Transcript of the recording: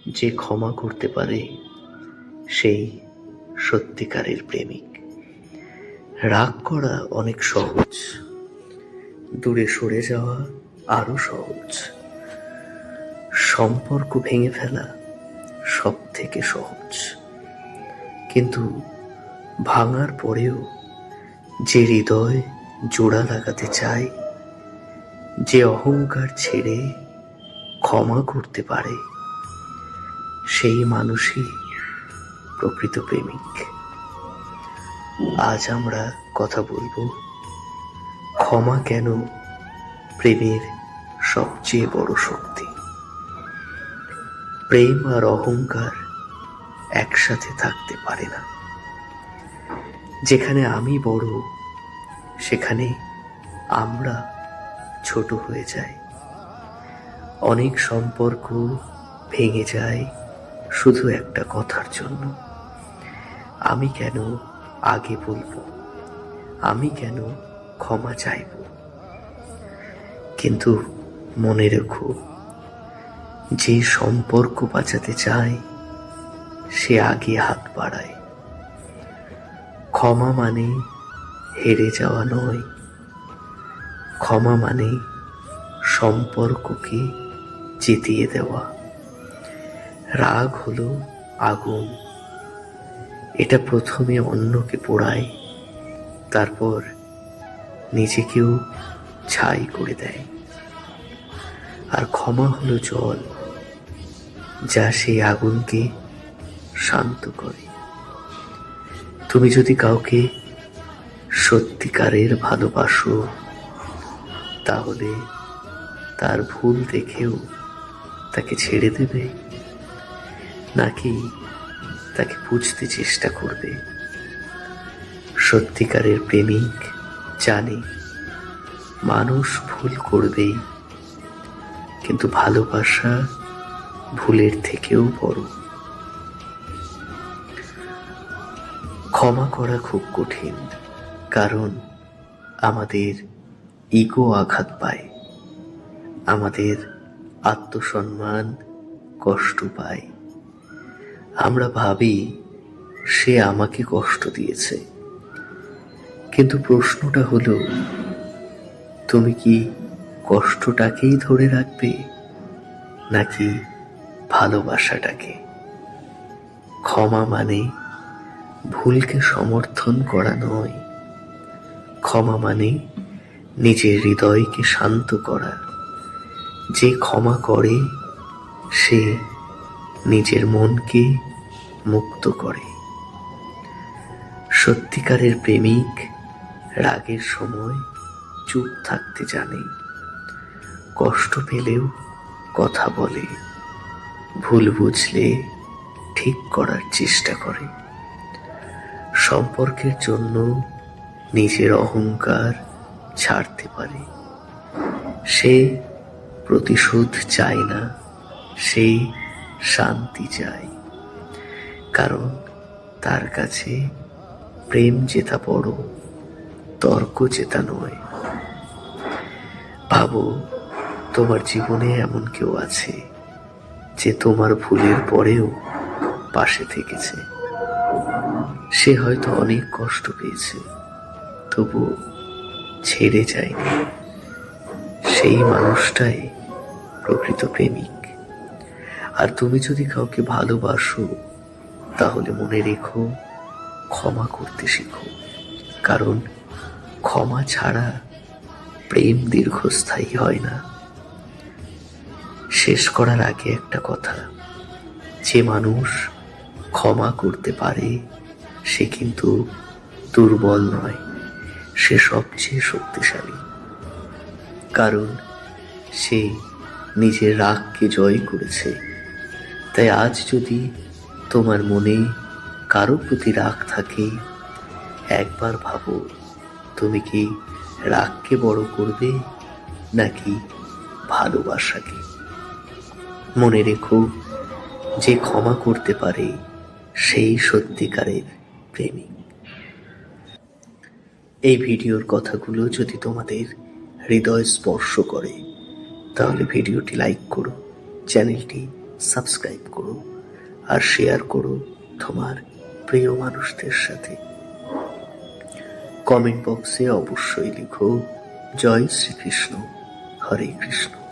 যে ক্ষমা করতে পারে সেই সত্যিকারের প্রেমিক। রাগ করা অনেক সহজ, দূরে সরে যাওয়া আরো সহজ, সম্পর্ক ভেঙে ফেলা সব থেকে সহজ। কিন্তু ভাঙার পরেও যে হৃদয় জোড়া লাগাতে চায়, যে অহংকার ছেড়ে ক্ষমা করতে পারে, সেই মানুষই প্রকৃত প্রেমিক। আজ আমরা কথা বলবো ক্ষমা কেন প্রেমের সবচেয়ে বড় শক্তি। প্রেম আর অহংকার একসাথে থাকতে পারে না। যেখানে আমি বড়, সেখানে আমরা ছোট হয়ে যাই। অনেক সম্পর্ক ভেঙে যায় শুধু একটা কথার জন্য, আমি কেন আগে বলবো, আমি কেন ক্ষমা চাইব। কিন্তু মনে রেখো, যে সম্পর্ক বাঁচাতে চায় সে আগে হাত বাড়ায়। ক্ষমা মানে হেরে যাওয়া নয়, ক্ষমা মানে সম্পর্ককে জিতিয়ে দেওয়া। রাগ হলো আগুন, এটা প্রথমে অন্যকে পোড়ায়, তারপর নিজেকেও ছাই করে দেয়। আর ক্ষমা হলো জল, যা সেই আগুনকে শান্ত করে। তুমি যদি কাউকে সত্যিকারের ভালোবাসো, তাহলে তার ভুল দেখেও তাকে ছেড়ে দেবে, নাকি তাকে বুঝতে চেষ্টা করবে? সত্যিকারের প্রেমিক জানে মানুষ ভুল করবেই, কিন্তু ভালোবাসা ভুলের থেকেও বড়। ক্ষমা করা খুব কঠিন, কারণ আমাদের ইগো আঘাত পায়, আমাদের আত্মসম্মান কষ্ট পায়। আমরা ভাবি সে আমাকে কষ্ট দিয়েছে, কিন্তু প্রশ্নটা হলো, তুমি কি কষ্টটাকেই ধরে রাখবে নাকি ভালোবাসাটাকে? ক্ষমা মানে ভুলকে সমর্থন করা নয়, ক্ষমা মানে নিজের হৃদয়কে শান্ত করা। যে ক্ষমা করে সে নিজের মনকে মুক্ত করে। সত্যিকারের প্রেমিক রাগের সময় চুপ থাকতে জানে, কষ্ট পেলেও কথা বলে, ভুল বুঝলে ঠিক করার চেষ্টা করে। সম্পর্কের জন্য নিজের অহংকার ছাড়তে পারে। সে প্রতিশোধ চায় না, সে শান্তি চায়, কারণ তার কাছে প্রেম জেতা বড়, তর্ক জেতা নয়। ভাবো, তোমার জীবনে এমন কেউ আছে যে তোমার ভুলের পরেও পাশে থেকেছে। সে হয়তো অনেক কষ্ট পেয়েছে, তবু ছেড়ে যায়নি। সেই মানুষটাই প্রকৃত প্রেমিক। আর তুমি যদি কাউকে ভালোবাসো, তাহলে মনে রেখো, ক্ষমা করতে শেখো, কারণ ক্ষমা ছাড়া প্রেম দীর্ঘস্থায়ী হয় না। শেষ করার আগে একটা কথা, যে মানুষ ক্ষমা করতে পারে সে কিন্তু দুর্বল নয়, সে সবচেয়ে শক্তিশালী, কারণ সে নিজের রাগকে জয় করেছে। তাই আজ যদি তোমার মনে কারো প্রতি রাগ থাকে, একবার ভাবো, তুমি কি রাগকে বড় করবে নাকি ভালোবাসাকে? মনে রেখো, যে ক্ষমা করতে পারে সেই সত্যিকারের প্রেমিক। এই ভিডিওর কথাগুলো যদি তোমাদের হৃদয় স্পর্শ করে, তাহলে ভিডিওটি লাইক করো, চ্যানেলটি সাবস্ক্রাইব করো আর শেয়ার করো তোমার প্রিয় মানুষদের সাথে। কমেন্ট বক্সে অবশ্যই লিখো জয় শ্রীকৃষ্ণ, হরে কৃষ্ণ।